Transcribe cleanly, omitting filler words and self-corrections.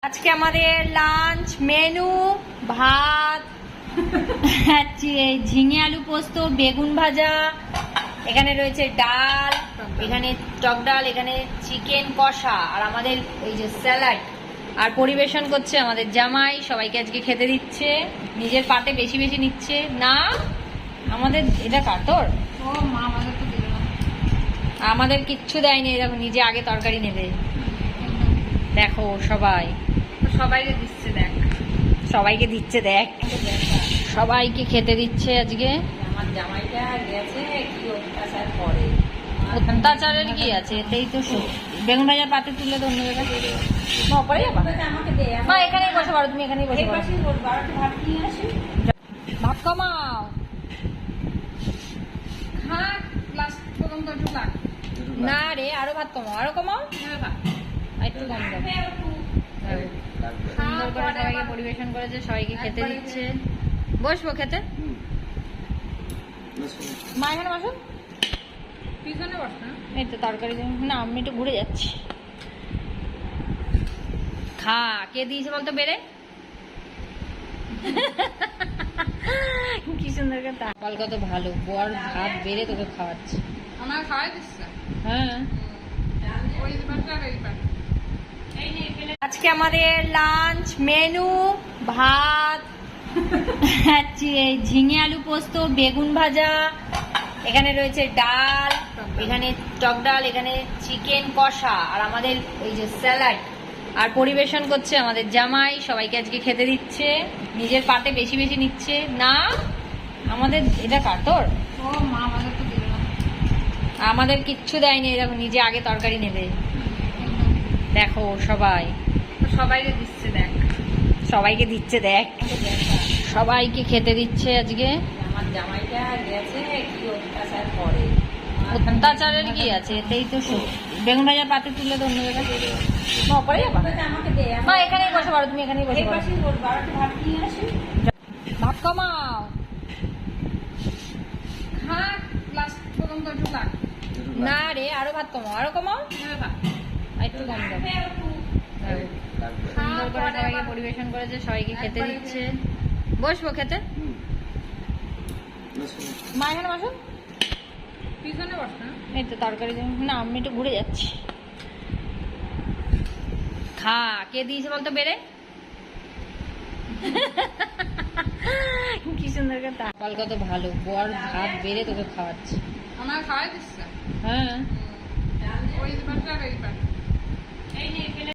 আজকে আমাদের lunch menu ভাত, ঝিঙে আলু পোস্ত, বেগুন ভাজা, এখানে রয়েছে ডাল, এখানে টক ডাল, এখানে চিকেন কষা আর আমাদের এই যে স্যালাড। আর পরিবেশন করছে আমাদের জামাই, সবাইকে আজকে খেতে দিচ্ছে, নিজের পাতে বেশি বেশি নিচ্ছে না। আমাদের এটা কাতর ও মা আমাদের তো দিল না, আমাদের কিচ্ছু দেয়নি। দেখো নিজে আগে তরকারি নেবে, দেখো সবাইকে দিচ্ছে, দেখ সবাইকে দিচ্ছে, দেখ সবাইকে খেতে দিচ্ছে আজকে। আমার জামাইটা গেছে কি অত্যাচার করে, অত্যাচারের কি আছে, এতেই তো বেগুন ভাজার পাতে তুলে তো অন্য জায়গায় মা এখানেই বসে পারো, তুমি এখানেই বসে পারো। ভাত কমাও, না রে আরো ভাত কমাও, আরো কমাও, একটু কম দাও। সুন্দর করে সবাইকে পরিবেশন করেছে, সবাইকে খেতে দিচ্ছে। বসবো খেতে, মা এখানে বসো, পিছনে বসো। এই তো তরকারি না, আমি একটু ঘুরে যাচ্ছি। খা, কে দিয়েছে বলতো বেড়ে? কি সুন্দর কথা, কল কত ভালো, বর ভাত বেড়ে তোকে খাওয়াচ্ছে। আমার খাওয়াই দিচ্ছে, হ্যাঁ। আজকে আমাদের লাঞ্চ মেনু ভাত, ঝিঙে আলু পোস্ত, বেগুন ভাজা, এখানে রয়েছে ডাল, এখানে টক ডাল, এখানে চিকেন কষা আর আমাদের এই যে স্যালাড। আর পরিবেশন করছে আমাদের জামাই, সবাইকে আজকে খেতে দিচ্ছে, নিজের পাতে বেশি বেশি নিচ্ছে না। আমাদের এটা কাতর ও মা আমাদের তো দিল না, আমাদের কিচ্ছু দেয়নি। দেখো নিজে আগে তরকারি নেবে, দেখো সবাইকে দিচ্ছে, দেখ সবাইকে দিচ্ছে, দেখ সবাইকে খেতে দিচ্ছে আজকে। আমার জামাইটা গেছে কি অত্যাচার করে, অত্যাচারের কি আছে, এতেই তো বেগুন ভাজার পাতে তুলে তো অন্য জায়গায় মা এখানেই বসে পারো, তুমি এখানেই বসে পারো। ভাত কমাও, না রে আরো ভাত কমাও, আরো কমাও, একটু কম দাও। সুন্দর করে সবাইকে পরিবেশন করেছে, সবাইকে খেতে দিচ্ছে। বসবো খেতে, মা এখানে বসো, পিছনে বসো। এই তো তরকারি না, আমি একটু ঘুরে যাচ্ছি। খা, কে দিয়েছে বলতো বেড়ে? কি সুন্দর কথা, কল কত ভালো, বর ভাত বেড়ে তোকে খাওয়াচ্ছে। আমার খাওয়াই দিচ্ছে, হ্যাঁ।